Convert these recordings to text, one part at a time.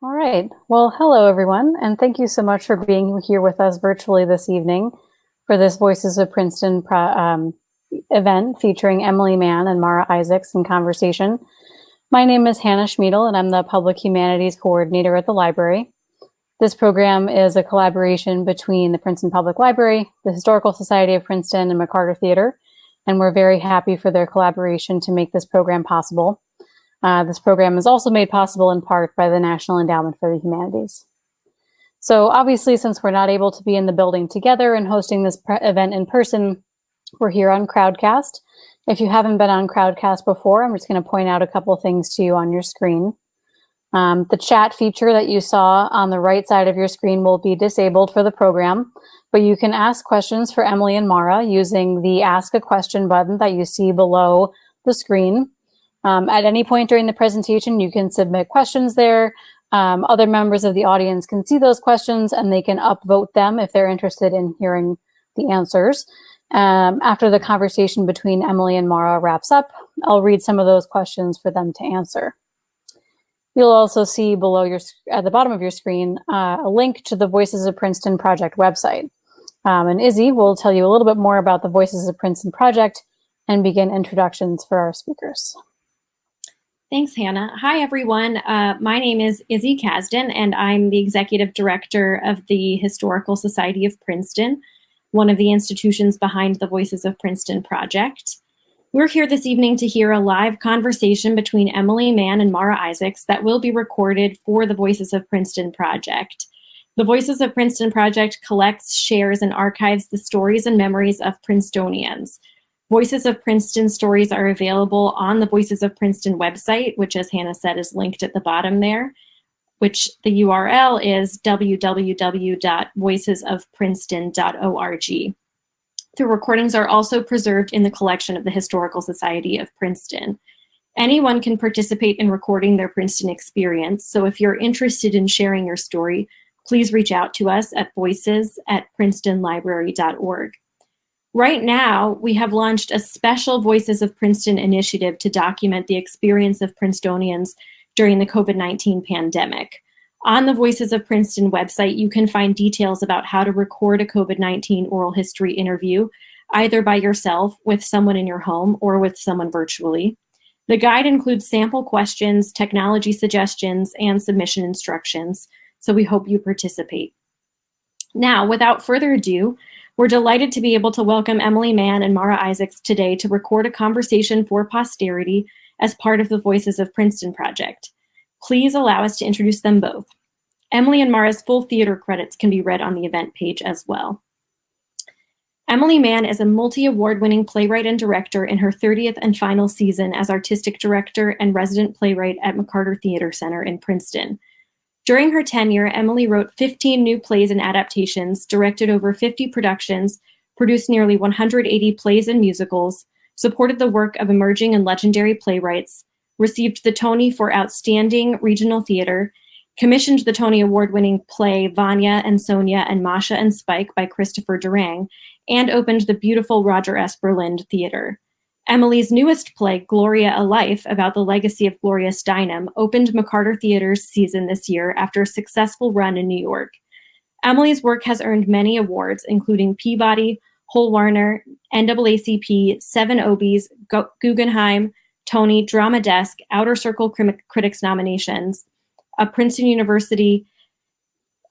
All right. Well, hello, everyone, and thank you so much for being here with us virtually this evening for this Voices of Princeton event featuring Emily Mann and Mara Isaacs in conversation. My name is Hannah Schmiedel, and I'm the Public Humanities Coordinator at the library. This program is a collaboration between the Princeton Public Library, the Historical Society of Princeton, and McCarter Theatre, and we're very happy for their collaboration to make this program possible. This program is also made possible in part by the National Endowment for the Humanities. So obviously, since we're not able to be in the building together and hosting this event in person, we're here on Crowdcast. If you haven't been on Crowdcast before, I'm just going to point out a couple things to you on your screen. The chat feature that you saw on the right side of your screen will be disabled for the program, but you can ask questions for Emily and Mara using the Ask a Question button that you see below the screen. At any point during the presentation, you can submit questions there. Other members of the audience can see those questions and they can upvote them if they're interested in hearing the answers. After the conversation between Emily and Mara wraps up, I'll read some of those questions for them to answer. You'll also see below at the bottom of your screen a link to the Voices of Princeton project website. And Izzy will tell you a little bit more about the Voices of Princeton project and begin introductions for our speakers. Thanks, Hannah. Hi, everyone. My name is Izzy Kasdan, and I'm the Executive Director of the Historical Society of Princeton, one of the institutions behind the Voices of Princeton project. We're here this evening to hear a live conversation between Emily Mann and Mara Isaacs that will be recorded for the Voices of Princeton project. The Voices of Princeton project collects, shares, and archives the stories and memories of Princetonians. Voices of Princeton stories are available on the Voices of Princeton website, which, as Hannah said, is linked at the bottom there, which the URL is www.voicesofprinceton.org. The recordings are also preserved in the collection of the Historical Society of Princeton. Anyone can participate in recording their Princeton experience, so if you're interested in sharing your story, please reach out to us at voices@princetonlibrary.org. Right now, we have launched a special Voices of Princeton initiative to document the experience of Princetonians during the COVID-19 pandemic. On the Voices of Princeton website, you can find details about how to record a COVID-19 oral history interview, either by yourself, with someone in your home, or with someone virtually. The guide includes sample questions, technology suggestions, and submission instructions, so we hope you participate. Now, without further ado, we're delighted to be able to welcome Emily Mann and Mara Isaacs today to record a conversation for posterity as part of the Voices of Princeton project. Please allow us to introduce them both. Emily and Mara's full theater credits can be read on the event page as well. Emily Mann is a multi-award-winning playwright and director in her 30th and final season as artistic director and resident playwright at McCarter Theatre Center in Princeton. During her tenure, Emily wrote 15 new plays and adaptations, directed over 50 productions, produced nearly 180 plays and musicals, supported the work of emerging and legendary playwrights, received the Tony for Outstanding Regional Theater, commissioned the Tony Award-winning play Vanya and Sonia and Masha and Spike by Christopher Durang, and opened the beautiful Roger S. Berlind Theater. Emily's newest play, Gloria, a Life, about the legacy of Gloria Steinem, opened McCarter Theatre's season this year after a successful run in New York. Emily's work has earned many awards, including Peabody, Hole-Warner, NAACP, 7 Obies, Guggenheim, Tony, Drama Desk, Outer Circle Critics nominations, a Princeton University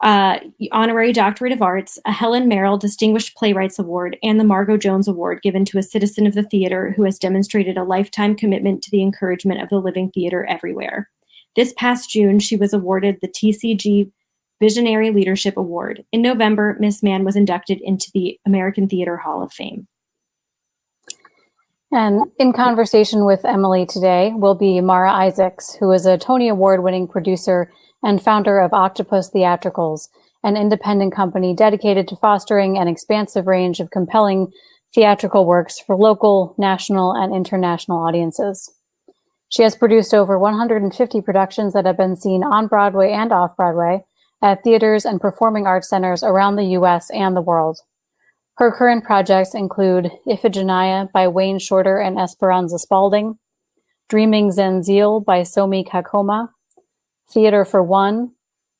Honorary Doctorate of Arts, a Helen Merrill Distinguished Playwrights Award, and the Margot Jones Award given to a citizen of the theater who has demonstrated a lifetime commitment to the encouragement of the living theater everywhere. This past June, she was awarded the TCG Visionary Leadership Award. In November, Miss Mann was inducted into the American Theater Hall of Fame. And in conversation with Emily today will be Mara Isaacs, who is a Tony Award-winning producer and founder of Octopus Theatricals, an independent company dedicated to fostering an expansive range of compelling theatrical works for local, national, and international audiences. She has produced over 150 productions that have been seen on Broadway and off-Broadway at theaters and performing arts centers around the U.S. and the world. Her current projects include Iphigenia by Wayne Shorter and Esperanza Spalding, Dreaming Zenzil by Somi Kakoma, Theater for One,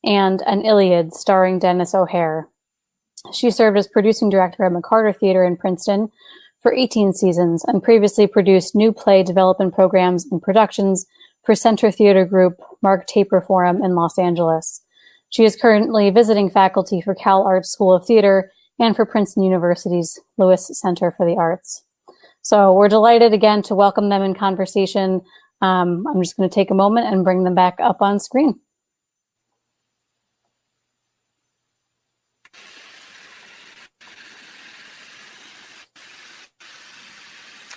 and An Iliad starring Dennis O'Hare. She served as producing director at McCarter Theatre in Princeton for 18 seasons and previously produced new play development programs and productions for Center Theatre Group, Mark Taper Forum in Los Angeles. She is currently visiting faculty for Cal Arts School of Theatre and for Princeton University's Lewis Center for the Arts. So we're delighted again to welcome them in conversation. I'm just going to take a moment and bring them back up on screen.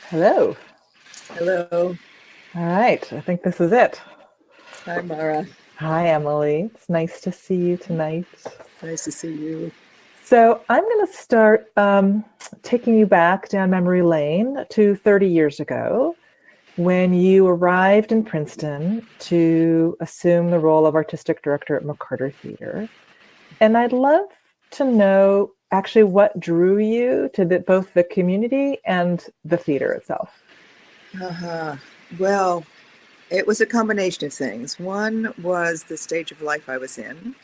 Hello. Hello. All right, I think this is it. Hi, Mara. Hi, Emily. It's nice to see you tonight. Nice to see you. So I'm going to start taking you back down memory lane to 30 years ago when you arrived in Princeton to assume the role of artistic director at McCarter Theatre. And I'd love to know actually what drew you to both the community and the theater itself. Well, it was a combination of things. One was the stage of life I was in.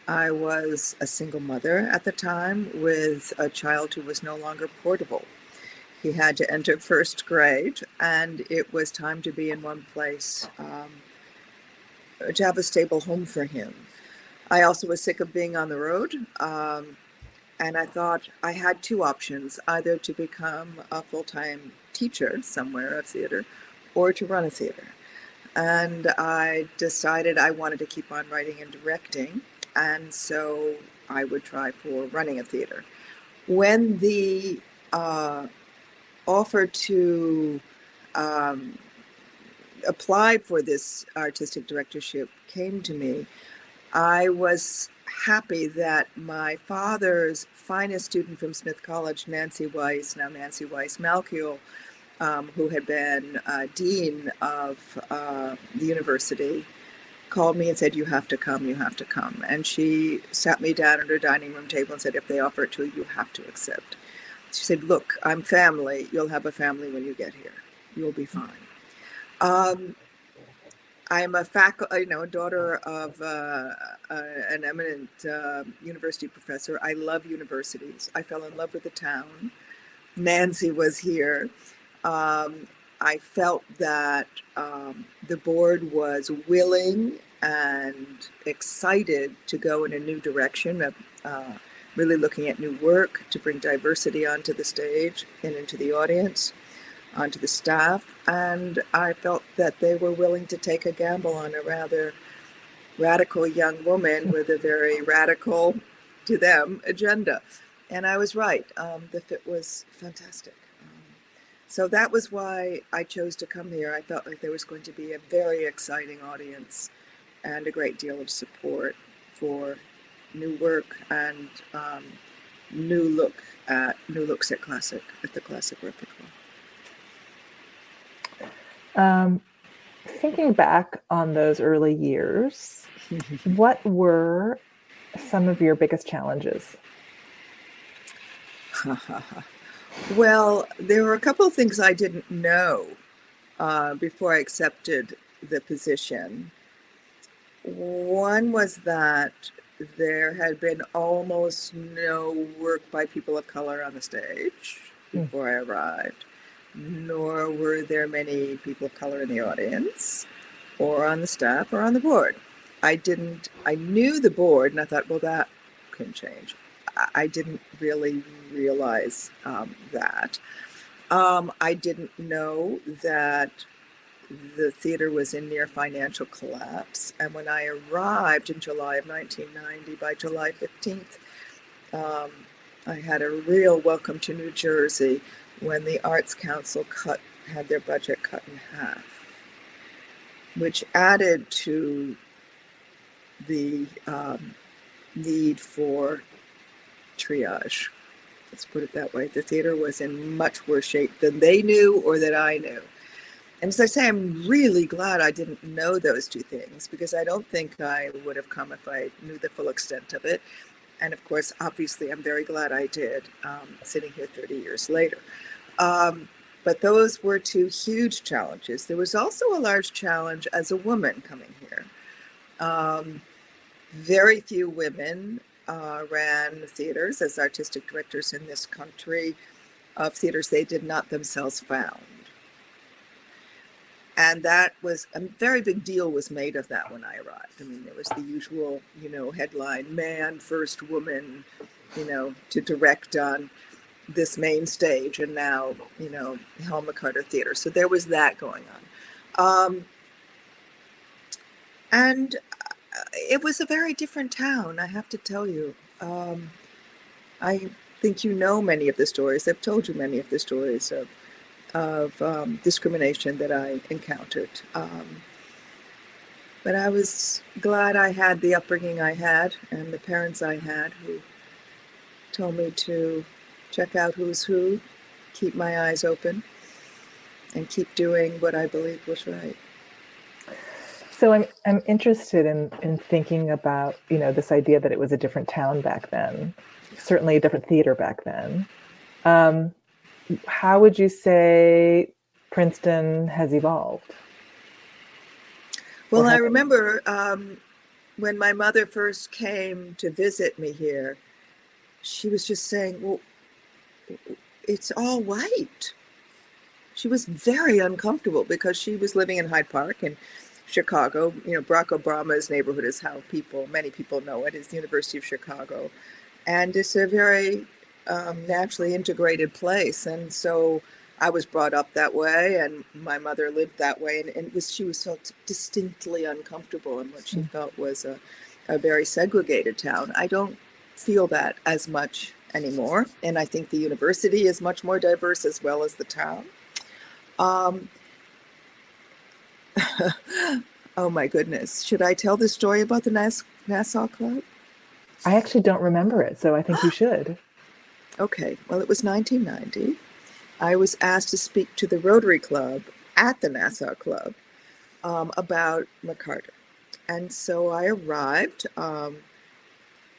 I was a single mother at the time with a child who was no longer portable. He had to enter first grade, and it was time to be in one place, to have a stable home for him. I also was sick of being on the road, and I thought I had two options, either to become a full-time teacher somewhere of theater or to run a theater. And I decided I wanted to keep on writing and directing, and so I would try for running a theater. When the offer to apply for this artistic directorship came to me, I was happy that my father's finest student from Smith College, Nancy Weiss, now Nancy Weiss-Malkiel, who had been dean of the university, called me and said, you have to come, you have to come. And she sat me down at her dining room table and said, if they offer it to you, you have to accept. She said, look, I'm family. You'll have a family when you get here. You'll be fine. I'm a daughter of an eminent university professor. I love universities. I fell in love with the town. Nancy was here. I felt that the board was willing and excited to go in a new direction of really looking at new work to bring diversity onto the stage and into the audience, onto the staff. And I felt that they were willing to take a gamble on a rather radical young woman with a very radical, to them, agenda. And I was right. The fit was fantastic. So that was why I chose to come here. I felt like there was going to be a very exciting audience and a great deal of support for new work and new looks at the classic repertoire. Thinking back on those early years, what were some of your biggest challenges? Well, there were a couple of things I didn't know before I accepted the position. One was that there had been almost no work by people of color on the stage before I arrived, nor were there many people of color in the audience or on the staff or on the board. I knew the board and I thought, well, that couldn't change. I didn't really realize that. I didn't know that the theater was in near financial collapse. And when I arrived in July of 1990, by July 15th, I had a real welcome to New Jersey when the Arts Council had their budget cut in half, which added to the need for triage. Let's put it that way. The theater was in much worse shape than they knew or that I knew. And as I say, I'm really glad I didn't know those two things, because I don't think I would have come if I knew the full extent of it. And of course, obviously, I'm very glad I did, sitting here 30 years later. But those were two huge challenges. There was also a large challenge as a woman coming here. Very few women ran theaters as artistic directors in this country of theaters they did not themselves found. And that was a very big deal was made of that when I arrived. I mean, there was the usual, headline, man, first woman, to direct on this main stage, and now, McCarter Theatre. So there was that going on. And it was a very different town, I have to tell you. I think many of the stories. I've told you many of the stories of discrimination that I encountered. But I was glad I had the upbringing I had and the parents I had who told me to check out who's who, keep my eyes open, and keep doing what I believed was right. So I'm interested in thinking about, this idea that it was a different town back then, certainly a different theater back then. How would you say Princeton has evolved? Well, I remember when my mother first came to visit me here, she was just saying, well, it's all white. She was very uncomfortable because she was living in Hyde Park in Chicago. Barack Obama's neighborhood is how many people know it, is the University of Chicago. And it's a very naturally integrated place. And so I was brought up that way, and my mother lived that way. And she was felt distinctly uncomfortable in what she felt was a very segregated town. I don't feel that as much anymore. And I think the university is much more diverse as well as the town. Oh my goodness. Should I tell the story about the Nassau Club? I actually don't remember it, so I think you should. Okay. Well, it was 1990. I was asked to speak to the Rotary Club at the Nassau Club about McCarter. And so I arrived,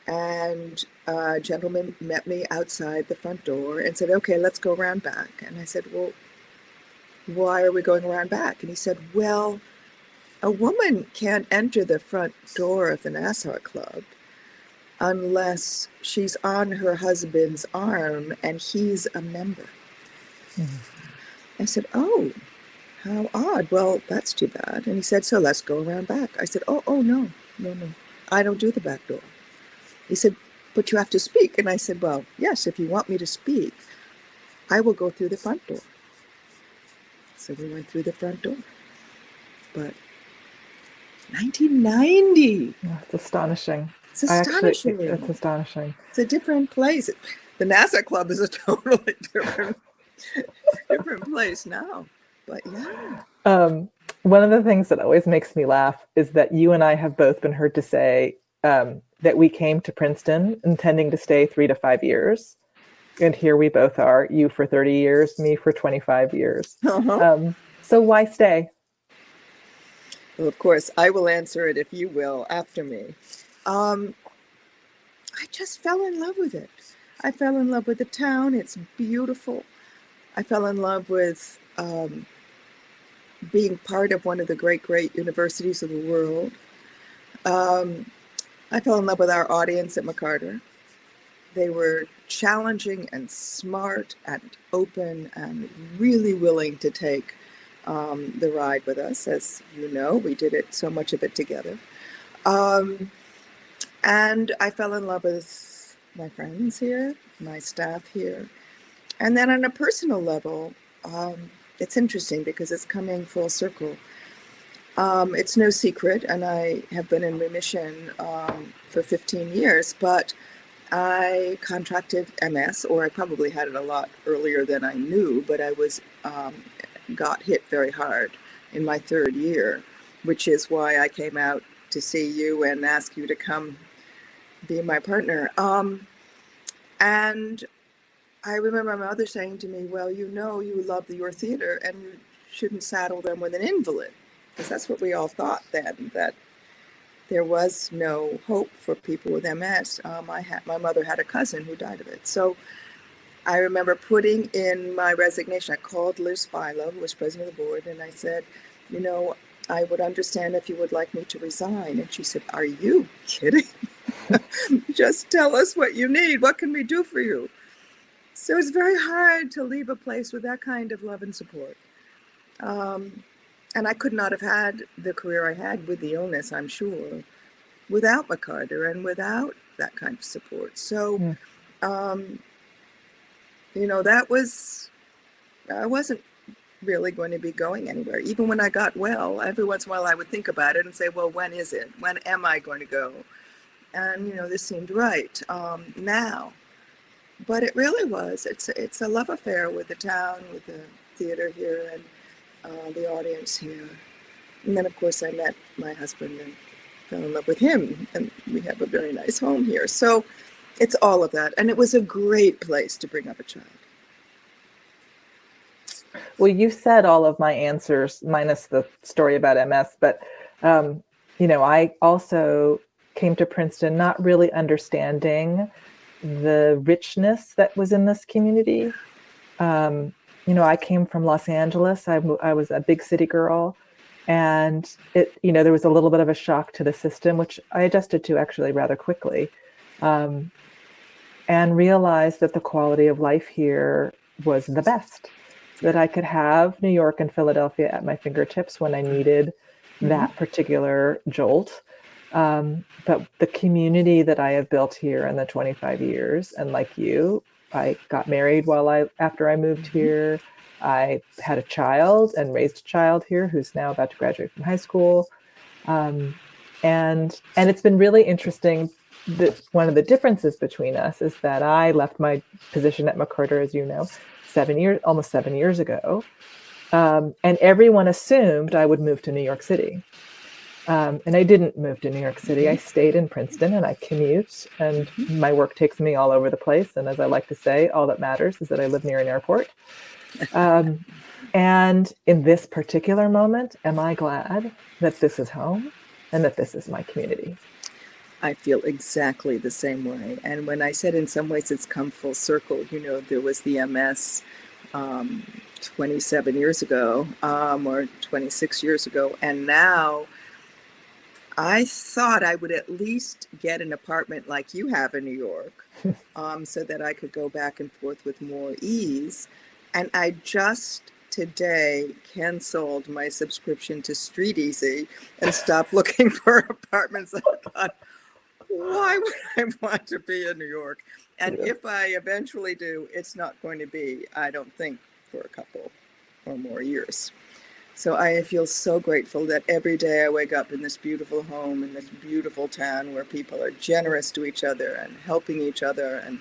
and a gentleman met me outside the front door and said, okay, let's go around back. And I said, well, why are we going around back? And he said, well, a woman can't enter the front door of the Nassau Club unless she's on her husband's arm and he's a member. I said, oh, how odd. Well, that's too bad. And he said, so let's go around back. I said, oh, no. I don't do the back door. He said, but you have to speak. And I said, well, yes, if you want me to speak, I will go through the front door. So we went through the front door. But 1990. Oh, it's astonishing. It's astonishing. It's astonishing. It's a different place. The Nassau Club is a totally different place now. But yeah. One of the things that always makes me laugh is that you and I have both been heard to say that we came to Princeton intending to stay 3 to 5 years. And here we both are, you for 30 years, me for 25 years. So why stay? Well, of course, I will answer it if you will after me. I just fell in love with it. I fell in love with the town. It's beautiful. I fell in love with being part of one of the great universities of the world. I fell in love with our audience at McCarter. They were challenging and smart and open and really willing to take the ride with us. As you know, we did it, so much of it together. And I fell in love with my friends here, my staff here. And then on a personal level, it's interesting because it's coming full circle. It's no secret, and I have been in remission for 15 years, but I contracted MS, or I probably had it a lot earlier than I knew, but I got hit very hard in my 3rd year, which is why I came out to see you and ask you to come be my partner. And I remember my mother saying to me, well, you love your theater and you shouldn't saddle them with an invalid, because that's what we all thought then, that there was no hope for people with MS. My mother had a cousin who died of it. So I remember putting in my resignation. I called Liz Philo, who was president of the board, and I said, I would understand if you would like me to resign. And she said, are you kidding? Just tell us what you need. What can we do for you? So it's very hard to leave a place with that kind of love and support. And I could not have had the career I had with the illness, I'm sure, without McCarter and without that kind of support. So, you know, I wasn't really going to be going anywhere. Even when I got well, every once in a while I would think about it and say, well, when is it? When am I going to go? And, you know, this seemed right now. But it really was. It's a love affair with the town, with the theater here, and the audience here. And then, of course, I met my husband and fell in love with him, and we have a very nice home here. So it's all of that. And it was a great place to bring up a child. Well, you said all of my answers, minus the story about MS, but, you know, I also came to Princeton not really understanding the richness that was in this community. You know, I came from Los Angeles. I was a big city girl, and you know, there was a little bit of a shock to the system, which I adjusted to actually rather quickly, and realized that the quality of life here was the best, that I could have New York and Philadelphia at my fingertips when I needed that particular jolt. But the community that I have built here in the 25 years, and like you, I got married after I moved here. I had a child and raised a child here who's now about to graduate from high school. And it's been really interesting that one of the differences between us is that I left my position at McCarter, as you know, almost 7 years ago. And everyone assumed I would move to New York City. And I didn't move to New York City. I stayed in Princeton, and I commute, and my work takes me all over the place. And as I like to say, all that matters is that I live near an airport. And in this particular moment, am I glad that this is home and that this is my community? I feel exactly the same way. And when I said in some ways it's come full circle, you know, there was the MS 27 years ago or 26 years ago, and now I thought I would at least get an apartment like you have in New York, so that I could go back and forth with more ease. And I just today canceled my subscription to Street Easy and stopped looking for apartments. I thought, why would I want to be in New York? And if I eventually do, it's not going to be, I don't think, for a couple or more years. So I feel so grateful that every day I wake up in this beautiful home, in this beautiful town where people are generous to each other and helping each other. And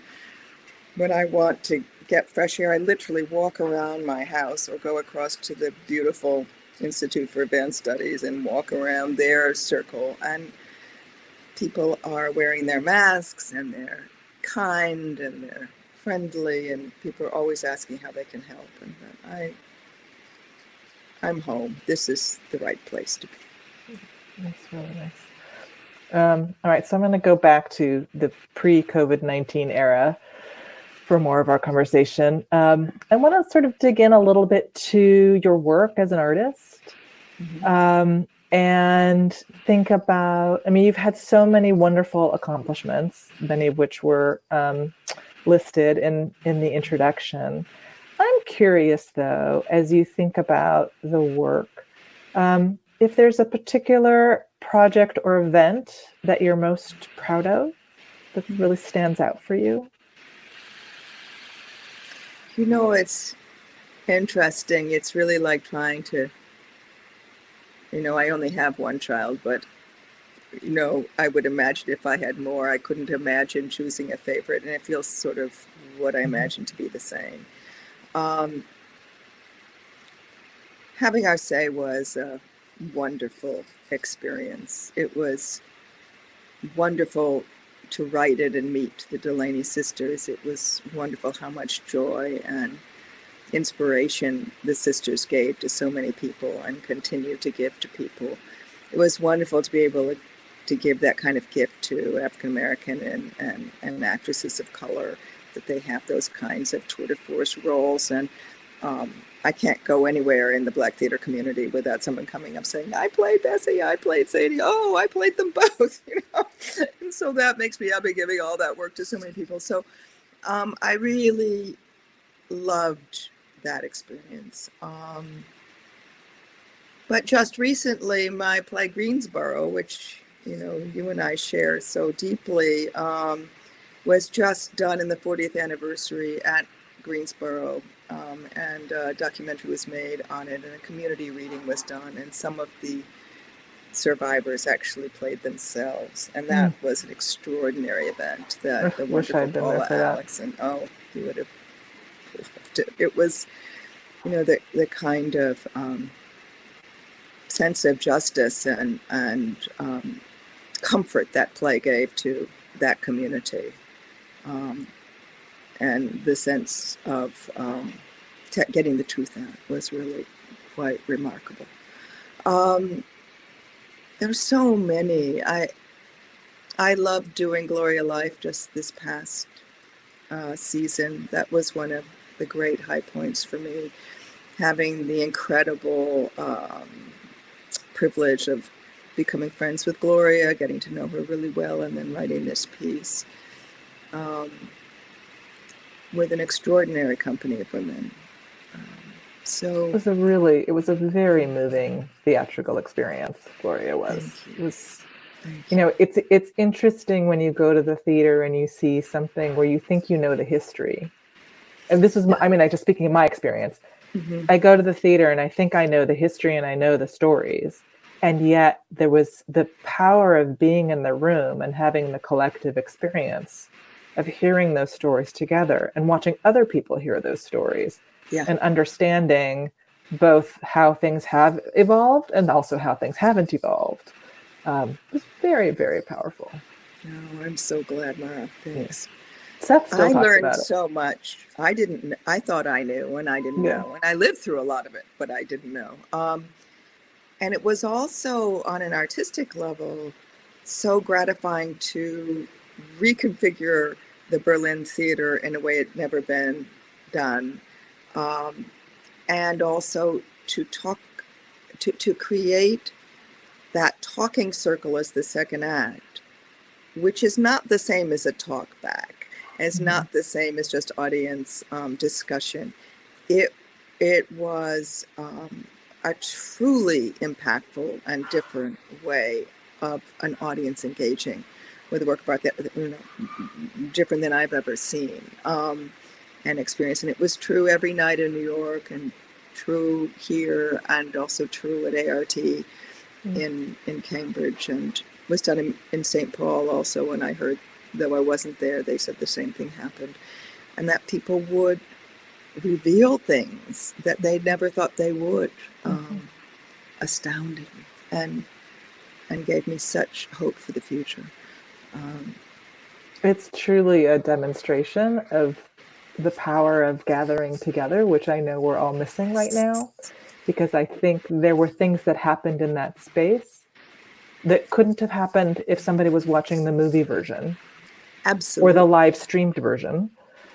when I want to get fresh air, I literally walk around my house or go across to the beautiful Institute for Advanced Studies and walk around their circle. And people are wearing their masks, and they're kind, and they're friendly, and people are always asking how they can help. And I'm home. This is the right place to be. That's really nice. All right, so I'm going to go back to the pre-COVID-19 era for more of our conversation. I want to sort of dig in a little bit to your work as an artist, and think about, I mean, you've had so many wonderful accomplishments, many of which were listed in the introduction. I'm curious, though, as you think about the work, if there's a particular project or event that you're most proud of that really stands out for you. You know, it's interesting. It's really like trying to, you know, I only have one child, but, you know, I would imagine if I had more, I couldn't imagine choosing a favorite. And it feels sort of what I imagine to be the same. Having our say was a wonderful experience. It was wonderful to write it and meet the Delaney sisters. It was wonderful how much joy and inspiration the sisters gave to so many people and continue to give to people. It was wonderful to be able to give that kind of gift to African American and actresses of color, that they have those kinds of tour de force roles. And I can't go anywhere in the Black theater community without someone coming up saying, I played Bessie, I played Sadie, oh, I played them both, you know. And so that makes me happy giving all that work to so many people. So I really loved that experience. But just recently, my play Greensboro, which, you know, you and I share so deeply, was just done in the 40th anniversary at Greensboro. And a documentary was made on it, and a community reading was done, and some of the survivors actually played themselves, and that was an extraordinary event. That the wonderful Paula Alex, and you would have loved it. It was, you know, the kind of sense of justice and comfort that play gave to that community. And the sense of getting the truth out was really quite remarkable. There's so many. I loved doing Gloria Life just this past season. That was one of the great high points for me, having the incredible privilege of becoming friends with Gloria, getting to know her really well, and then writing this piece. With an extraordinary company of women. So it was a very moving theatrical experience. Gloria was. It was, you know, it's interesting when you go to the theater and you see something where you think you know the history. And this is, I just speaking of my experience, I go to the theater and I think I know the history and I know the stories. And yet there was the power of being in the room and having the collective experience of hearing those stories together and watching other people hear those stories and understanding both how things have evolved and also how things haven't evolved. It was very, very powerful. Oh, I'm so glad, Mara. Thanks. Seth still I talks learned about it. so much. I thought I knew, and I didn't know. And I lived through a lot of it, but I didn't know. And it was also, on an artistic level, so gratifying to reconfigure the Berlin theater in a way it never been done, and also to create that talking circle as the second act, which is not the same as a talk back. It's not the same as just audience discussion. It was a truly impactful and different way of an audience engaging with a work of art that, you know, different than I've ever seen and experienced. And it was true every night in New York, and true here, and also true at ART in Cambridge, and was done in St. Paul also. When I heard, though I wasn't there, they said the same thing happened, and that people would reveal things that they never thought they would. Astounding, and gave me such hope for the future. It's truly a demonstration of the power of gathering together, which I know we're all missing right now, because I think there were things that happened in that space that couldn't have happened if somebody was watching the movie version. Absolutely. Or the live streamed version.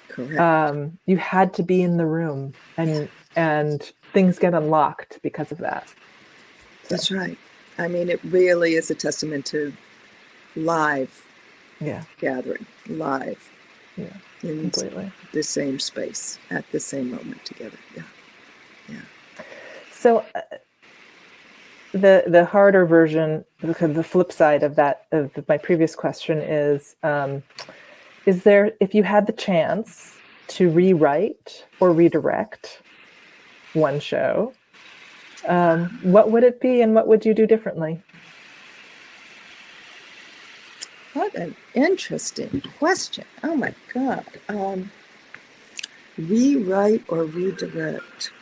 Correct. You had to be in the room, and things get unlocked because of that. So. That's right. I mean, it really is a testament to live gathering, live in completely. The same space at the same moment together. Yeah. So the harder version, the flip side of that, of my previous question is there, if you had the chance to rewrite or redirect one show, what would it be and what would you do differently? What an interesting question. Oh my God. Rewrite or redirect?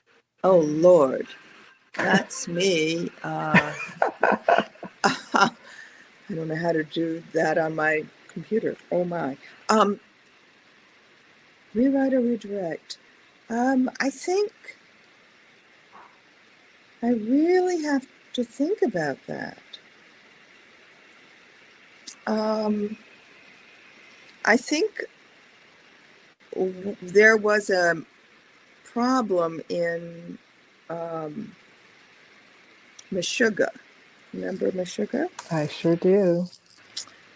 Oh Lord, that's me. I don't know how to do that on my computer. Oh my. Rewrite or redirect? I think I really have to think about that. I think there was a problem in Meshuggah. Remember Meshuggah? I sure do.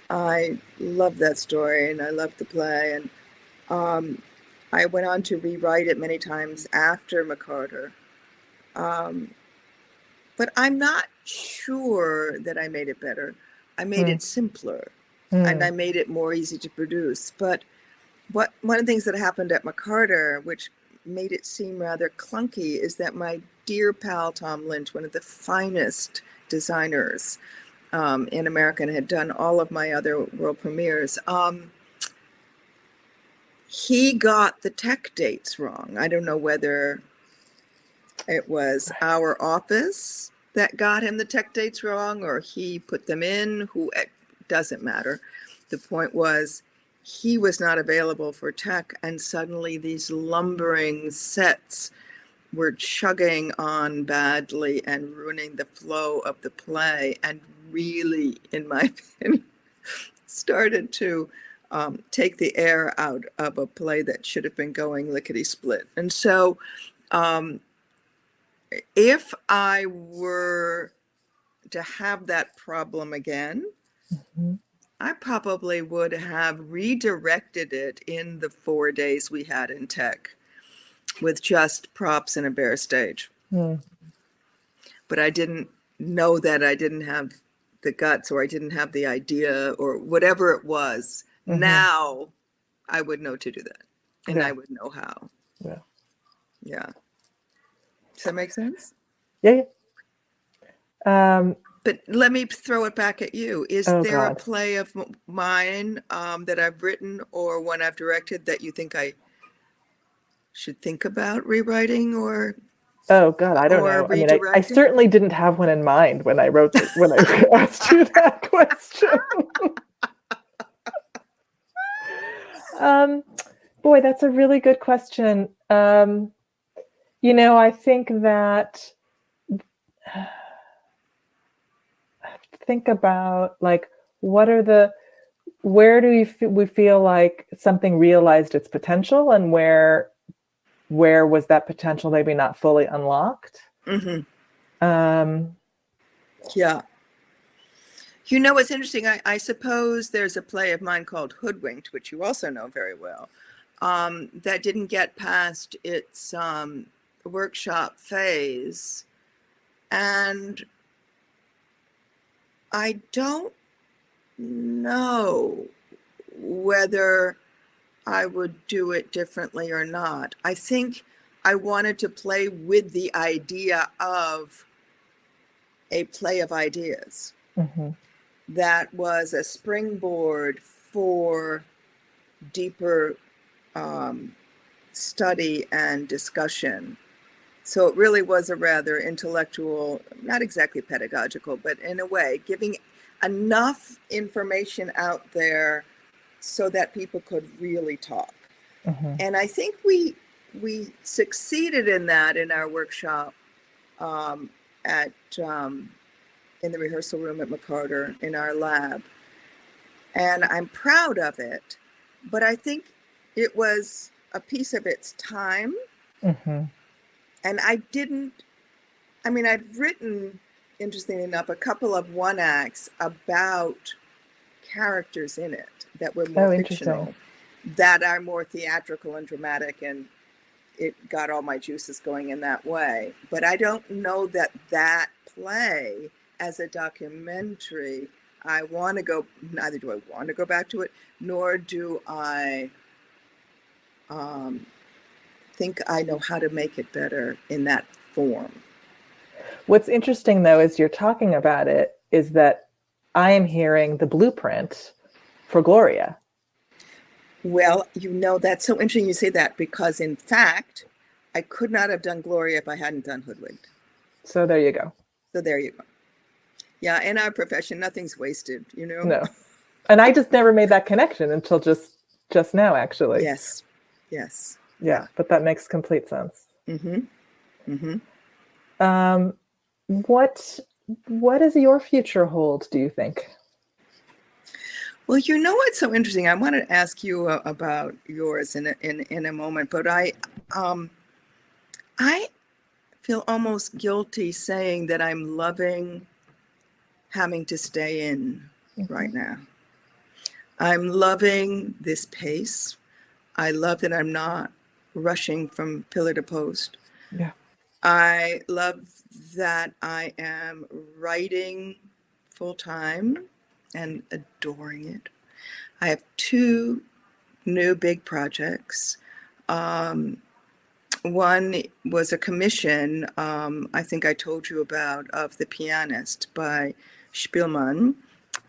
I love that story, and I love the play, and I went on to rewrite it many times after McCarter. But I'm not sure that I made it better. I made it simpler, and I made it more easy to produce. But one of the things that happened at McCarter, which made it seem rather clunky, is that my dear pal Tom Lynch, one of the finest designers in America, and had done all of my other world premieres, he got the tech dates wrong. I don't know whether it was our office that got him the tech dates wrong, or he put them in. It doesn't matter. The point was, he was not available for tech, and suddenly these lumbering sets were chugging on badly and ruining the flow of the play, and really, in my opinion, started to take the air out of a play that should have been going lickety-split. And so if I were to have that problem again, I probably would have redirected it in the 4 days we had in tech with just props and a bare stage. But I didn't know that I didn't have the guts, or I didn't have the idea, or whatever it was. Now I would know to do that, and I would know how. Yeah. Does that make sense? Yeah. But let me throw it back at you. Is there a play of mine that I've written or one I've directed that you think I should think about rewriting or? Oh God, I don't know. I mean, I certainly didn't have one in mind when I wrote it, when I asked you that question. Boy, that's a really good question. I think that think about like, where do we feel like something realized its potential, and where was that potential maybe not fully unlocked? Yeah. What's interesting? I suppose there's a play of mine called Hoodwinked, which you also know very well, that didn't get past its workshop phase. And I don't know whether I would do it differently or not. I think I wanted to play with the idea of a play of ideas that was a springboard for deeper study and discussion. So it really was a rather intellectual, not exactly pedagogical, but in a way, giving enough information out there so that people could really talk. And I think we succeeded in that in our workshop in the rehearsal room at McCarter in our lab. And I'm proud of it, but I think it was a piece of its time. And I've written, interestingly enough, a couple of one-acts about characters in it that were more fictional, that are more theatrical and dramatic, and it got all my juices going in that way. But I don't know that play as a documentary, neither do I want to go back to it, nor do I think I know how to make it better in that form. What's interesting, though, as you're talking about it, is that I am hearing the blueprint for Gloria. Well, that's so interesting you say that, because in fact, I could not have done Gloria if I hadn't done Hoodwinked. So there you go. Yeah, in our profession, nothing's wasted, No. And I just never made that connection until just now, actually. Yes. Yeah, but that makes complete sense. What does your future hold, do you think? Well, what's so interesting? I want to ask you about yours in a moment, but I feel almost guilty saying that I'm loving having to stay in right now. I'm loving this pace. I love that I'm not rushing from pillar to post. Yeah. I love that I am writing full time and adoring it. I have 2 new big projects. One was a commission, I think I told you about, of The Pianist by Spielmann.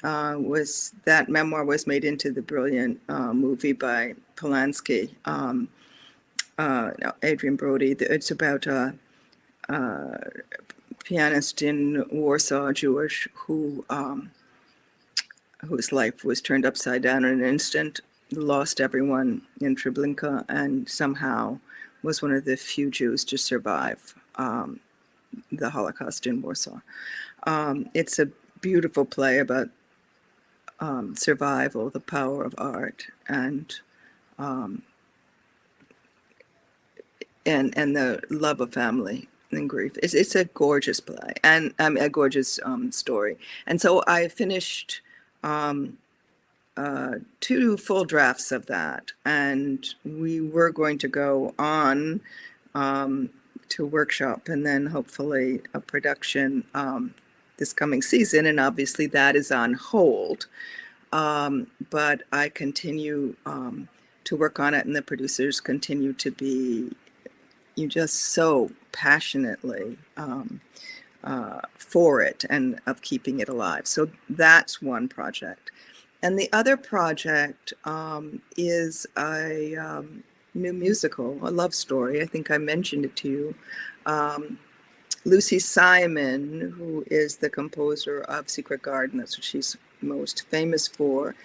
That memoir was made into the brilliant movie by Polanski, Adrian Brody. It's about a pianist in Warsaw, Jewish, whose life was turned upside down in an instant, lost everyone in Treblinka, and somehow was one of the few Jews to survive the Holocaust in Warsaw. It's a beautiful play about survival, the power of art, and the love of family and grief. It's a gorgeous play and a gorgeous story. And so I finished 2 full drafts of that, and we were going to go on to workshop and then hopefully a production this coming season, and obviously that is on hold. But I continue to work on it, and the producers continue to be just so passionately for it and of keeping it alive. So that's one project. And the other project is a new musical, a love story. I think I mentioned it to you. Lucy Simon, who is the composer of Secret Garden, that's what she's most famous for,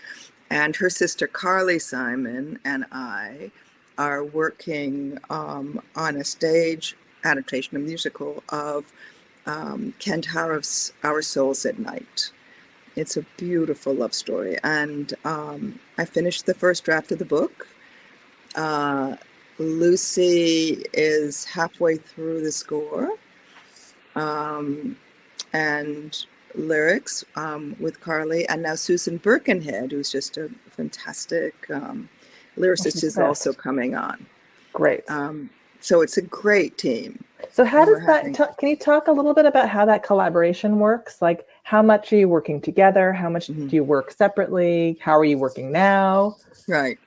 and her sister Carly Simon and I are working on a stage adaptation, a musical of Kent Harroff's Our Souls at Night. It's a beautiful love story, and I finished the first draft of the book. Lucy is halfway through the score and lyrics with Carly, and now Susan Birkenhead, who's just a fantastic lyricist, is also coming on. Great. So it's a great team. So how does that, can you talk a little bit about how that collaboration works? Like, how much are you working together? How much do you work separately? How are you working now? Right.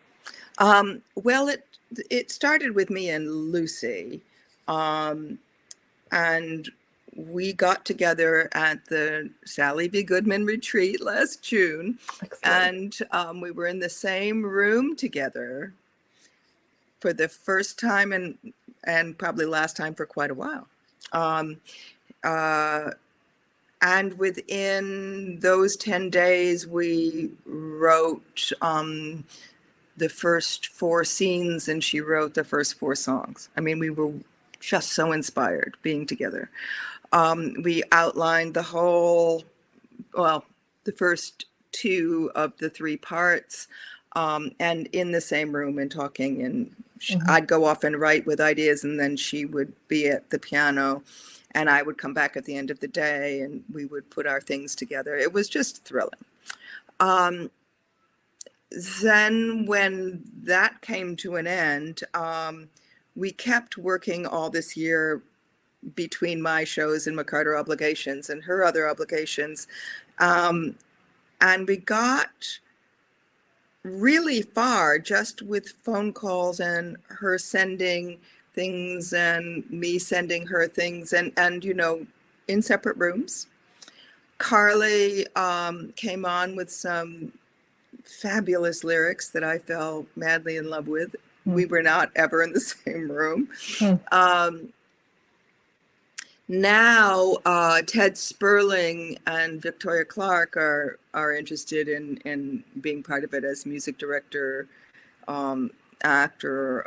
Well, it started with me and Lucy, and we got together at the Sally B. Goodman retreat last June. Excellent. And we were in the same room together for the first time and probably last time for quite a while. And within those 10 days, we wrote the first 4 scenes, and she wrote the first 4 songs. I mean, we were just so inspired being together. We outlined the first 2 of the 3 parts, and in the same room and talking, and I'd go off and write with ideas, and then she would be at the piano, and I would come back at the end of the day, and we would put our things together. It was just thrilling. Then when that came to an end, we kept working all this year between my shows and McCarter obligations and her other obligations. And we got really far just with phone calls and her sending things and me sending her things, and you know, in separate rooms. Carly came on with some fabulous lyrics that I fell madly in love with. We were not ever in the same room. Now Ted Sperling and Victoria Clark are interested in being part of it as music director, actor,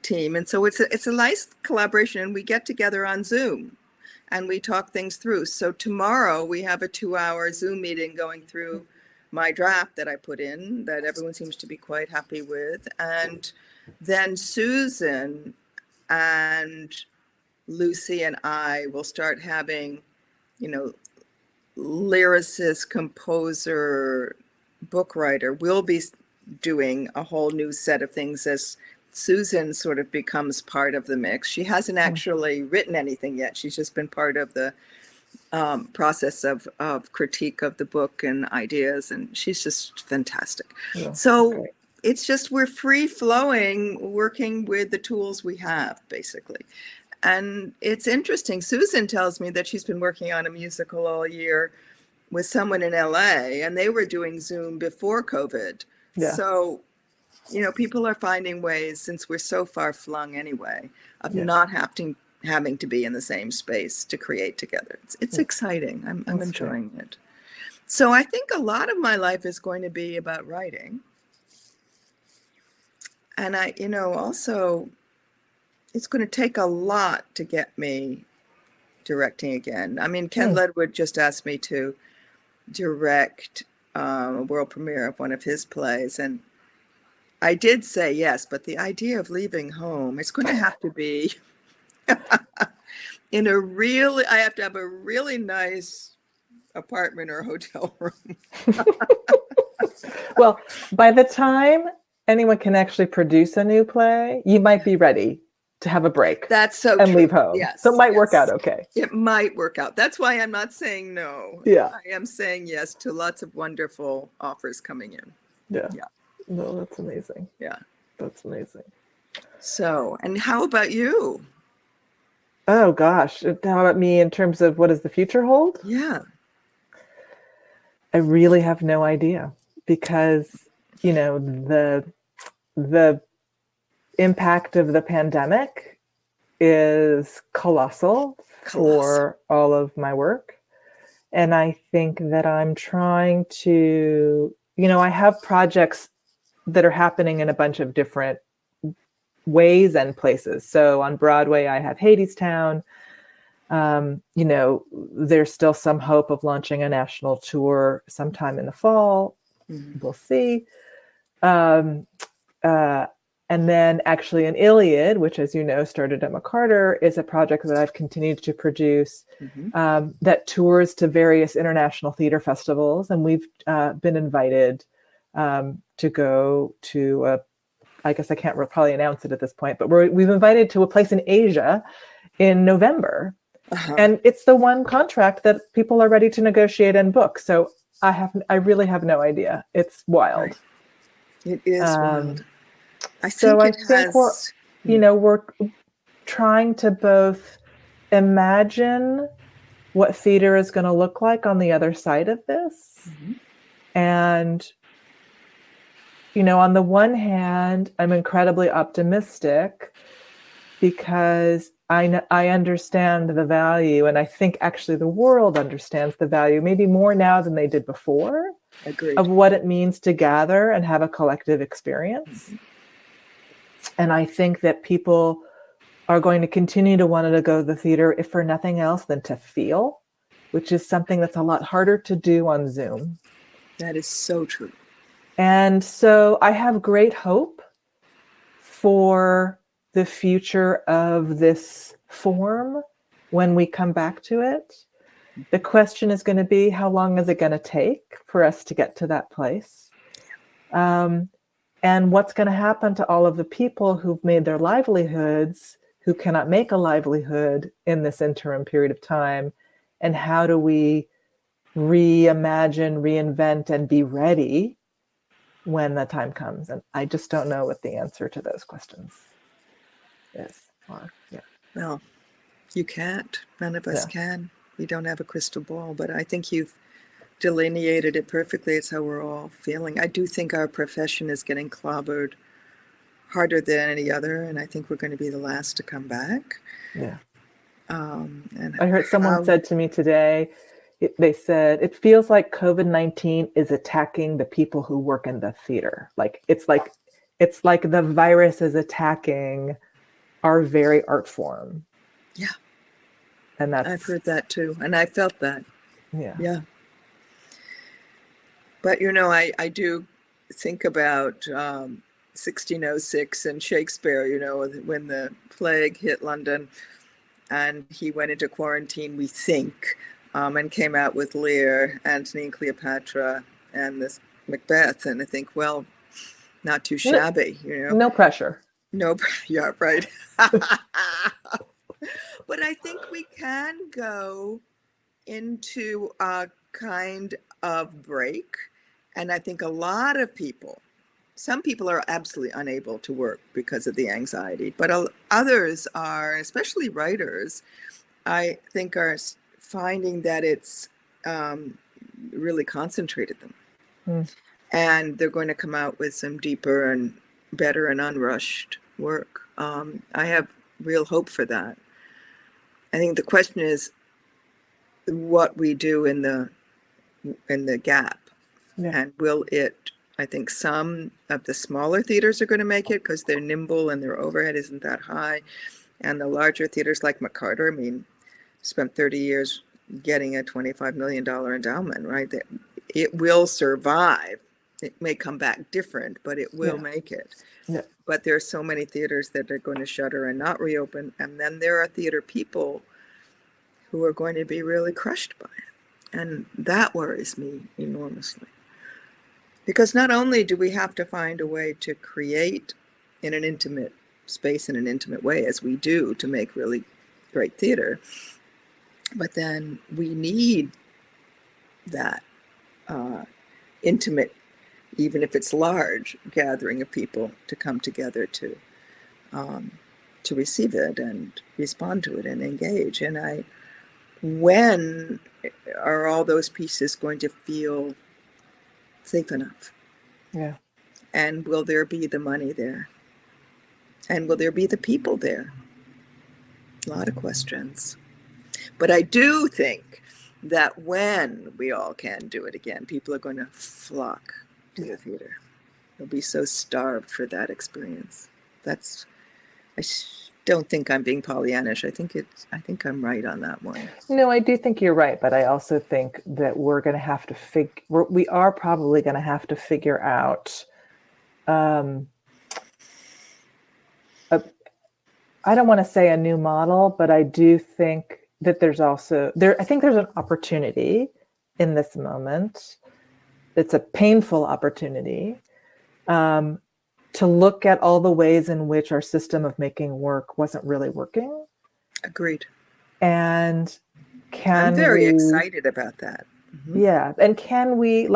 team, and so it's a nice collaboration. And we get together on Zoom, and we talk things through. So tomorrow we have a 2-hour Zoom meeting going through my draft that I put in that everyone seems to be quite happy with, and then Susan and Lucy and I will start having, you know, lyricist, composer, book writer. We'll be doing a whole new set of things as Susan sort of becomes part of the mix. She hasn't actually written anything yet. She's just been part of the process of critique of the book and ideas, and she's just fantastic. Yeah, so great. It's just, we're free flowing, working with the tools we have, basically. And it's interesting. Susan tells me that she's been working on a musical all year with someone in LA, and they were doing Zoom before COVID. Yeah. So, you know, people are finding ways, since we're so far flung anyway, of not having to be in the same space to create together. It's exciting. I'm enjoying it. So I think a lot of my life is going to be about writing. And I, you know, also, it's going to take a lot to get me directing again. I mean, Ken Ledwood just asked me to direct a world premiere of one of his plays, and I did say yes, but the idea of leaving home, it's going to have to be in a really, I have to have a really nice apartment or hotel room. Well, by the time anyone can actually produce a new play, you might be ready to have a break. That's so and true. Leave home. Yes, so it might work out okay. It might work out. That's why I'm not saying no. Yeah. I am saying yes to lots of wonderful offers coming in. Yeah. No, that's amazing. Yeah. That's amazing. So, and how about you? Oh gosh. How about me in terms of what does the future hold? Yeah. I really have no idea, because, you know, the impact of the pandemic is colossal for all of my work. And I think that I'm trying to, you know, I have projects that are happening in a bunch of different ways and places. So on Broadway, I have Hadestown. You know, there's still some hope of launching a national tour sometime in the fall. Mm-hmm. We'll see. And then actually an Iliad, which, as you know, started at McCarter, is a project that I've continued to produce that tours to various international theater festivals. And we've been invited to go to, I guess I can't probably announce it at this point, but we've invited to a place in Asia in November. And it's the one contract that people are ready to negotiate and book. So I really have no idea. It's wild. Right. It is wild. I think we're, you know, we're trying to both imagine what theater is going to look like on the other side of this. And, you know, on the one hand, I'm incredibly optimistic because I understand the value, and I think actually the world understands the value, maybe more now than they did before. Agreed. Of what it means to gather and have a collective experience. And I think that people are going to continue to want to go to the theater, if for nothing else than to feel, which is something that's a lot harder to do on Zoom. That is so true. And so I have great hope for the future of this form when we come back to it. The question is going to be, how long is it going to take for us to get to that place? And what's going to happen to all of the people who've made their livelihoods, who cannot make a livelihood in this interim period of time? And how do we reimagine, reinvent, and be ready when the time comes? And I just don't know what the answer to those questions is. Well, you can't. None of us can. We don't have a crystal ball, but I think you've delineated it perfectly. It's how we're all feeling. I do think our profession is getting clobbered harder than any other, and I think we're going to be the last to come back. Yeah. And I heard someone said to me today, they said, it feels like COVID-19 is attacking the people who work in the theater. Like it's like the virus is attacking our very art form. Yeah. And I've heard that too. And I felt that. Yeah. But, you know, I do think about 1606 and Shakespeare, you know, when the plague hit London and he went into quarantine, we think, and came out with Lear, Antony and Cleopatra, and this Macbeth. And I think, well, not too shabby, you know. No pressure. No, yeah, right. But I think we can go into a kind of break. And I think a lot of people, some people are absolutely unable to work because of the anxiety, but others are, especially writers, I think are finding that it's really concentrated them. And they're going to come out with some deeper and better and unrushed work. I have real hope for that. I think the question is what we do in the gap. Yeah. And will it, I think some of the smaller theaters are going to make it because they're nimble and their overhead isn't that high. And the larger theaters like McCarter, I mean, spent 30 years getting a $25 million endowment, right? That it will survive. It may come back different, but it will make it. Yeah. But there are so many theaters that are going to shutter and not reopen. And then there are theater people who are going to be really crushed by it. And that worries me enormously. Because not only do we have to find a way to create in an intimate space in an intimate way, as we do to make really great theater, but then we need that intimate, even if it's large, gathering of people to come together to receive it and respond to it and engage. And when are all those pieces going to feel safe enough? Yeah. And will there be the money there? And will there be the people there? A lot of questions. But I do think that when we all can do it again, people are going to flock to the theater. They'll be so starved for that experience. I don't think I'm being Pollyannish. I think I'm right on that one. No, I do think you're right, but I also think that we're going to have to we are probably going to have to figure out I don't want to say a new model, but I do think that there's also I think there's an opportunity in this moment. It's a painful opportunity to look at all the ways in which our system of making work wasn't really working. Agreed. And I'm very excited about that. Mm-hmm. Yeah. And can we,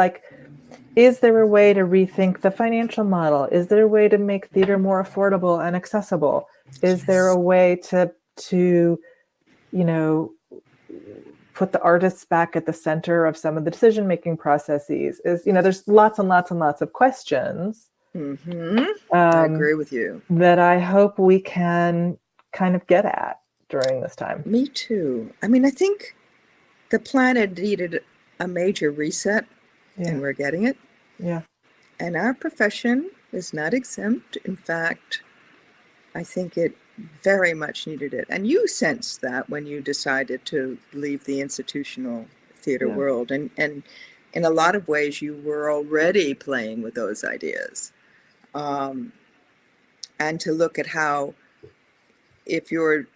is there a way to rethink the financial model? Is there a way to make theater more affordable and accessible? Is there a way to put the artists back at the center of some of the decision-making processes? There's lots and lots and lots of questions. Mm-hmm. I agree with you. That I hope we can kind of get at during this time. Me too. I mean, I think the planet needed a major reset, and we're getting it. Yeah. And our profession is not exempt. In fact, I think it very much needed it. And you sensed that when you decided to leave the institutional theater world. And in a lot of ways, you were already playing with those ideas. And to look at how, if you're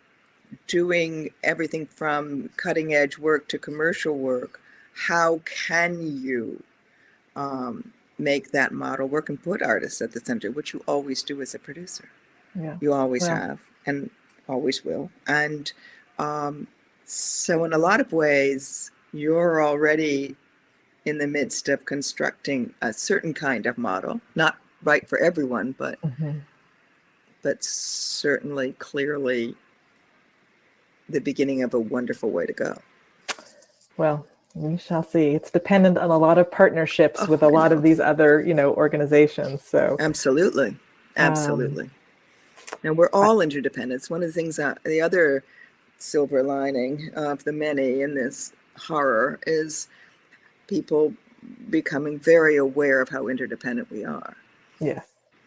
doing everything from cutting edge work to commercial work, how can you make that model work and put artists at the center, which you always do as a producer. Yeah. You always have and always will. And so in a lot of ways, you're already in the midst of constructing a certain kind of model, not right for everyone, but certainly clearly the beginning of a wonderful way to go. Well, we shall see. It's dependent on a lot of partnerships with a lot of these other, organizations. So absolutely. And we're all interdependent. One of the things the other silver lining of the many in this horror is people becoming very aware of how interdependent we are. Yes.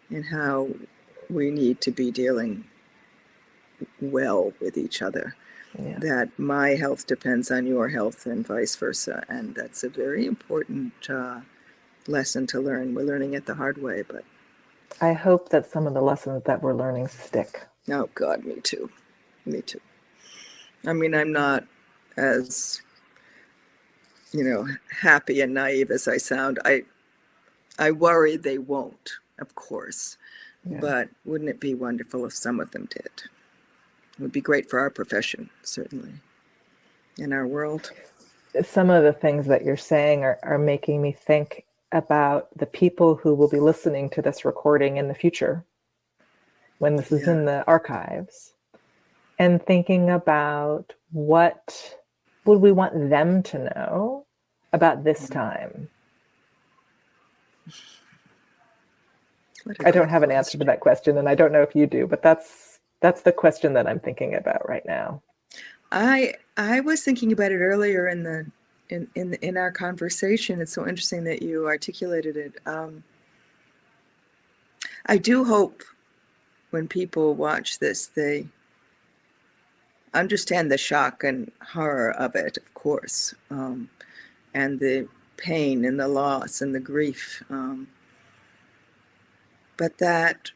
And how we need to be dealing well with each other. Yeah. That my health depends on your health and vice versa. And that's a very important lesson to learn. We're learning it the hard way, but I hope that some of the lessons that we're learning stick. Oh God, me too. Me too. I mean, I'm not as, happy and naive as I sound. I worry they won't, of course. Yeah. But wouldn't it be wonderful if some of them did? It would be great for our profession, certainly, in our world. Some of the things that you're saying are making me think about the people who will be listening to this recording in the future, when this is in the archives, and thinking about what would we want them to know about this time. I don't have an answer to that question, and I don't know if you do, but that's the question that I'm thinking about right now. I was thinking about it earlier in our conversation. It's so interesting that you articulated it. I do hope when people watch this, they understand the shock and horror of it, of course, and the pain and the loss and the grief. But that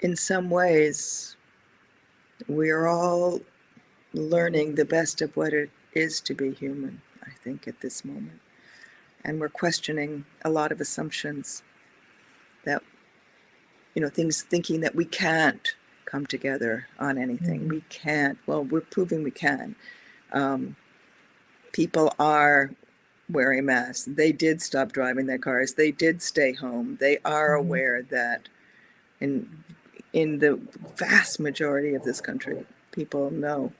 in some ways, we're all learning the best of what it is to be human, I think, at this moment. And we're questioning a lot of assumptions that, thinking that we can't come together on anything. Mm-hmm. We can't. Well, we're proving we can. People are wearing masks. They did stop driving their cars. They did stay home. They are aware that in the vast majority of this country, people know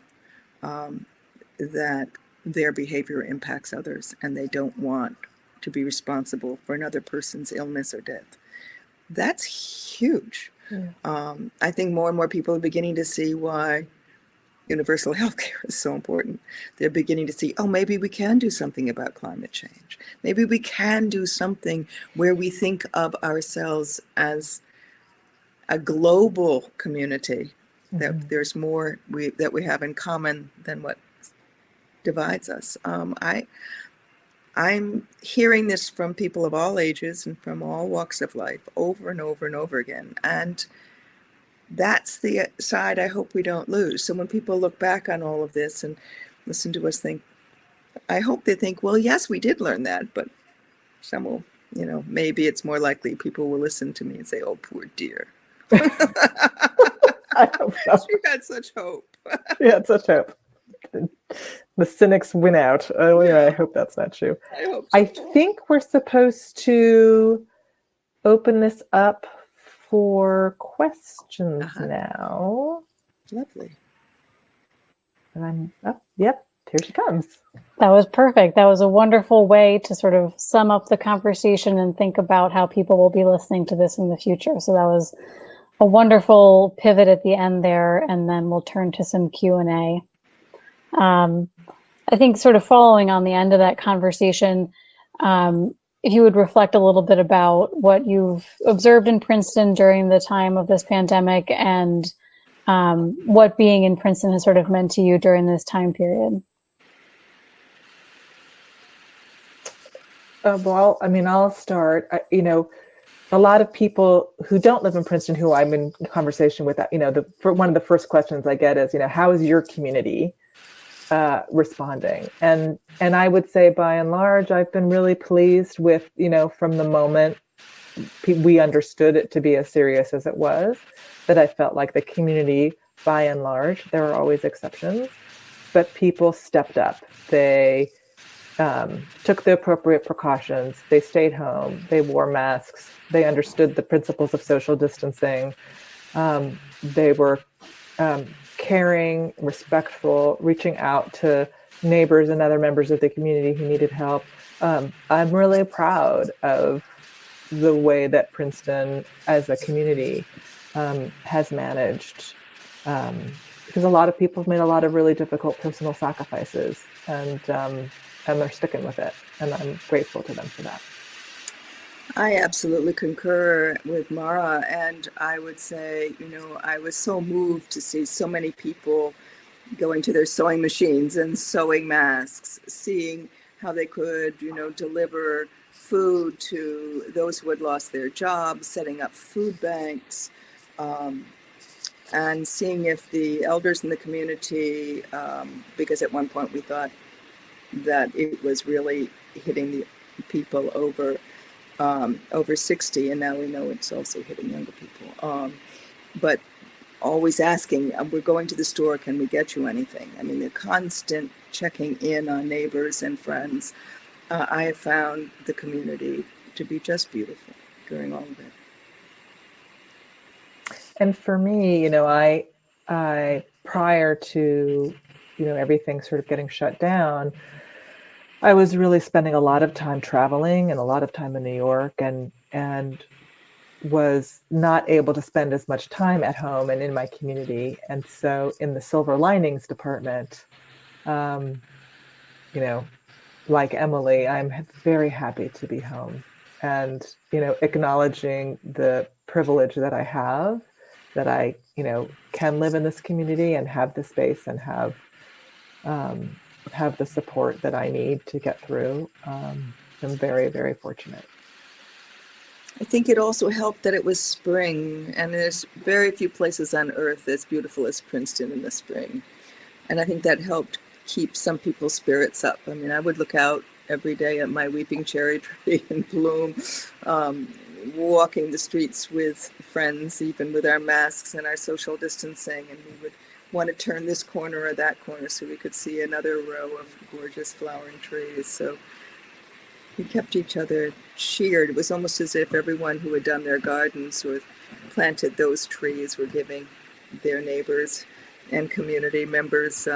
that their behavior impacts others, and they don't want to be responsible for another person's illness or death. That's huge. Yeah. I think more and more people are beginning to see why universal healthcare is so important. They're beginning to see, maybe we can do something about climate change. Maybe we can do something where we think of ourselves as a global community, that there's more that we have in common than what divides us. I'm hearing this from people of all ages and from all walks of life over and over and over again. And that's the side I hope we don't lose. So when people look back on all of this and listen to us I hope they think, well, yes, we did learn that, but some will, maybe it's more likely people will listen to me and say, oh, poor dear. I hope so. She had such hope. She had such hope. The cynics win out. Oh, yeah, I hope that's not true. I hope so. I think we're supposed to open this up for questions now. Lovely. And yep, here she comes. That was perfect. That was a wonderful way to sort of sum up the conversation and think about how people will be listening to this in the future. So that was a wonderful pivot at the end there, and then we'll turn to some Q&A. I think sort of following on the end of that conversation, if you would reflect a little bit about what you've observed in Princeton during the time of this pandemic, and what being in Princeton has sort of meant to you during this time period. Well, I mean, I'll start. A lot of people who don't live in Princeton, who I'm in conversation with, one of the first questions I get is, how is your community responding? And I would say, by and large, I've been really pleased with, from the moment we understood it to be as serious as it was, that I felt like the community, by and large, there are always exceptions, but people stepped up. They took the appropriate precautions. They stayed home. They wore masks. They understood the principles of social distancing. They were caring, respectful, reaching out to neighbors and other members of the community who needed help. I'm really proud of the way that Princeton as a community has managed, because a lot of people have made a lot of really difficult personal sacrifices, and they're sticking with it. And I'm grateful to them for that. I absolutely concur with Mara, and I would say, I was so moved to see so many people going to their sewing machines and sewing masks, seeing how they could, deliver food to those who had lost their jobs, setting up food banks, and seeing if the elders in the community, because at one point we thought that it was really hitting the people over 60, and now we know it's also hitting younger people. But always asking, we're going to the store, can we get you anything? I mean, the constant checking in on neighbors and friends. I have found the community to be just beautiful during all of it. And for me, you know, I prior to, you know, everything sort of getting shut down, I was really spending a lot of time traveling and a lot of time in New York, and was not able to spend as much time at home and in my community. And so in the Silver Linings department, you know, like Emily, I'm very happy to be home, and, you know, acknowledging the privilege that I have, that I, you know, can live in this community and have the space and have the support that I need to get through. I'm very, very fortunate. I think it also helped that it was spring, and there's very few places on earth as beautiful as Princeton in the spring. And I think that helped keep some people's spirits up. I mean, I would look out every day at my weeping cherry tree in bloom, walking the streets with friends, even with our masks and our social distancing, and we would want to turn this corner or that corner so we could see another row of gorgeous flowering trees. So we kept each other cheered. It was almost as if everyone who had done their gardens or planted those trees were giving their neighbors and community members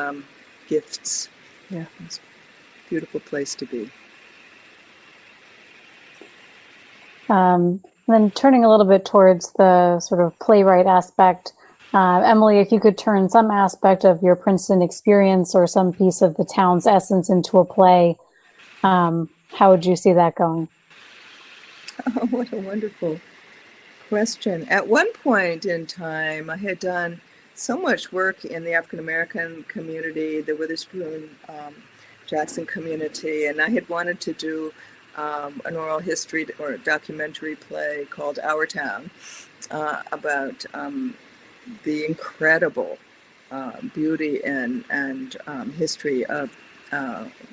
gifts. Yeah, it's a beautiful place to be. Then turning a little bit towards the sort of playwright aspect, Emily, if you could turn some aspect of your Princeton experience or some piece of the town's essence into a play, how would you see that going? Oh, what a wonderful question. At one point in time, I had done so much work in the African American community, the Witherspoon Jackson community, and I had wanted to do an oral history or a documentary play called Our Town about the incredible beauty and history of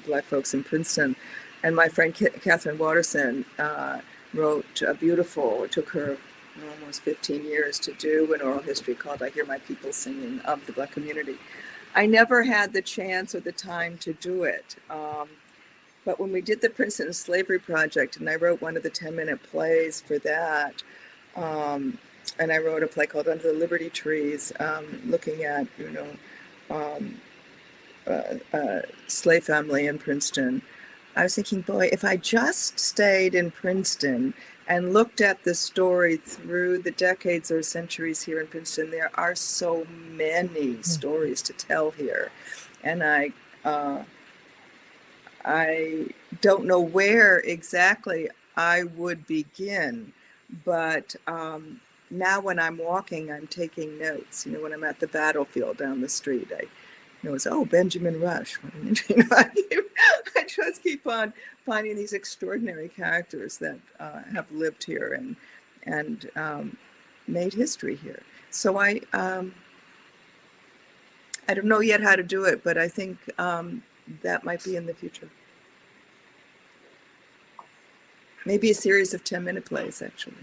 Black folks in Princeton. And my friend Catherine Watterson wrote a beautiful, it took her almost 15 years to do an oral history called I Hear My People Singing of the Black community. I never had the chance or the time to do it. But when we did the Princeton Slavery Project, and I wrote one of the 10-minute plays for that, and I wrote a play called Under the Liberty Trees, looking at, you know, slave family in Princeton. I was thinking, boy, if I just stayed in Princeton and looked at the story through the decades or centuries here in Princeton, there are so many stories to tell here. And I don't know where exactly I would begin, but now when I'm walking, I'm taking notes. You know, when I'm at the battlefield down the street, I knows, oh, Benjamin Rush. You know, I just keep on finding these extraordinary characters that have lived here and made history here. So I don't know yet how to do it, but I think that might be in the future. Maybe a series of 10-minute plays, actually.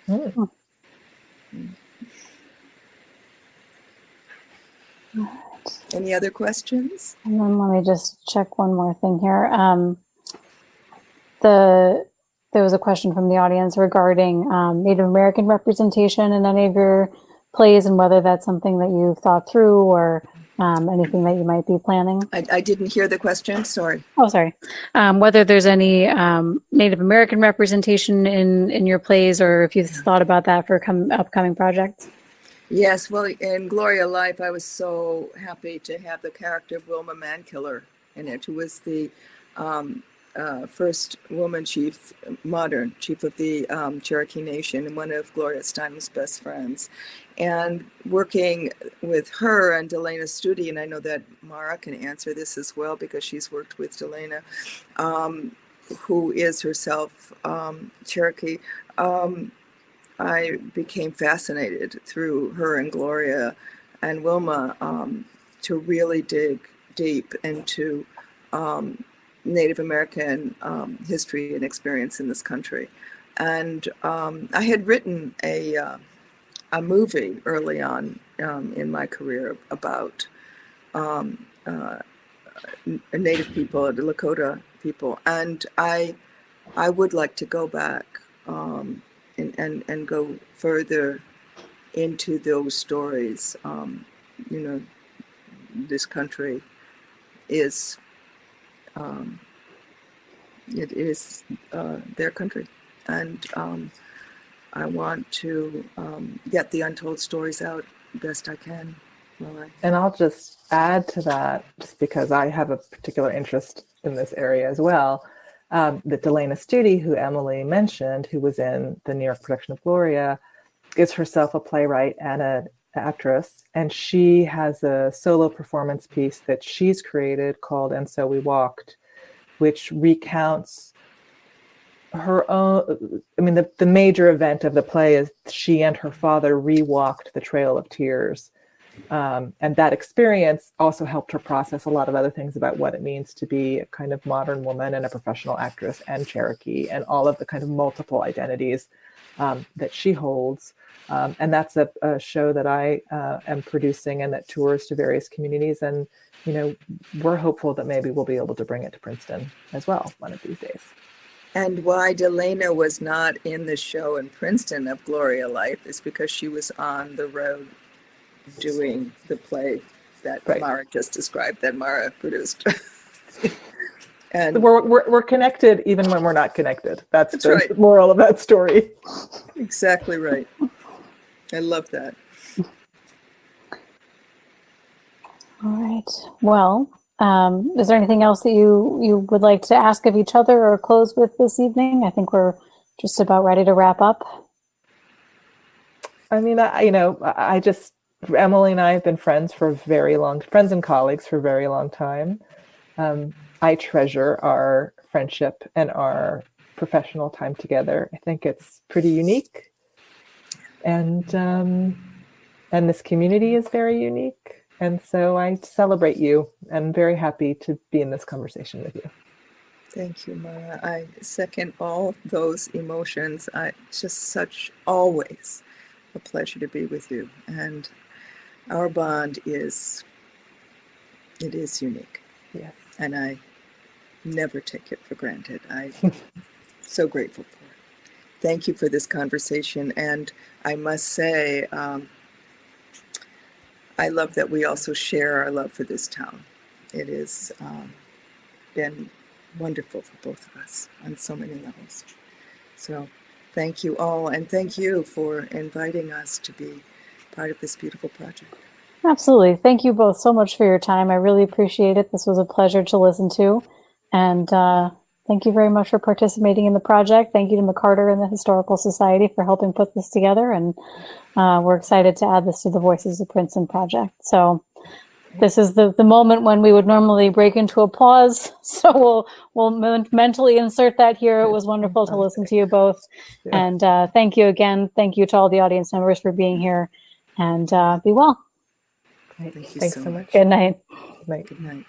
Mm. Any other questions? And then let me just check one more thing here. There was a question from the audience regarding Native American representation in any of your plays and whether that's something that you've thought through or anything that you might be planning. I didn't hear the question, sorry. Oh, sorry. Whether there's any Native American representation in your plays or if you've thought about that for upcoming projects. Yes, well, in Gloria Life, I was so happy to have the character of Wilma Mankiller in it, who was the first woman chief, modern chief of the Cherokee Nation and one of Gloria Steinem's best friends. And working with her and Delana Studi, and I know that Mara can answer this as well because she's worked with Delana, who is herself Cherokee, I became fascinated through her and Gloria and Wilma to really dig deep into Native American history and experience in this country. And I had written a movie early on in my career about Native people, the Lakota people, and I would like to go back and go further into those stories. You know, this country is it is their country, and I want to get the untold stories out best I can. And I'll just add to that, just because I have a particular interest in this area as well, that Delana Studi, who Emily mentioned, who was in the New York production of Gloria, is herself a playwright and an actress. And she has a solo performance piece that she's created called And So We Walked, which recounts her own, I mean, the major event of the play is she and her father re-walked the Trail of Tears. And that experience also helped her process a lot of other things about what it means to be a kind of modern woman and a professional actress and Cherokee and all of the kind of multiple identities that she holds. And that's a show that I am producing and that tours to various communities. And, you know, we're hopeful that maybe we'll be able to bring it to Princeton as well one of these days. And why Delana was not in the show in Princeton of Gloria Life is because she was on the road doing the play that Mara just described, that Mara produced. And we're connected even when we're not connected. That's the right. moral of that story. Exactly right. I love that. All right. Well, is there anything else that you would like to ask of each other or close with this evening? I think we're just about ready to wrap up. I mean, I just, Emily and I have been friends and colleagues for a very long time. I treasure our friendship and our professional time together. I think it's pretty unique. And this community is very unique. And so I celebrate you and very happy to be in this conversation with you. Thank you, Mara. I second all those emotions. It's just always a pleasure to be with you. And our bond is unique. Yes. And I never take it for granted. I'm so grateful for it. Thank you for this conversation. And I must say, I love that we also share our love for this town. It has been wonderful for both of us on so many levels. So thank you all, and thank you for inviting us to be part of this beautiful project. Absolutely. Thank you both so much for your time. I really appreciate it. This was a pleasure to listen to. And thank you very much for participating in the project. Thank you to McCarter and the Historical Society for helping put this together. And we're excited to add this to the Voices of Princeton project. So this is the moment when we would normally break into applause. So we'll mentally insert that here. It was wonderful to listen to you both. Yeah. And thank you again. Thank you to all the audience members for being here. And be well. Thank you Thanks so much. Good night. Good night. Good night.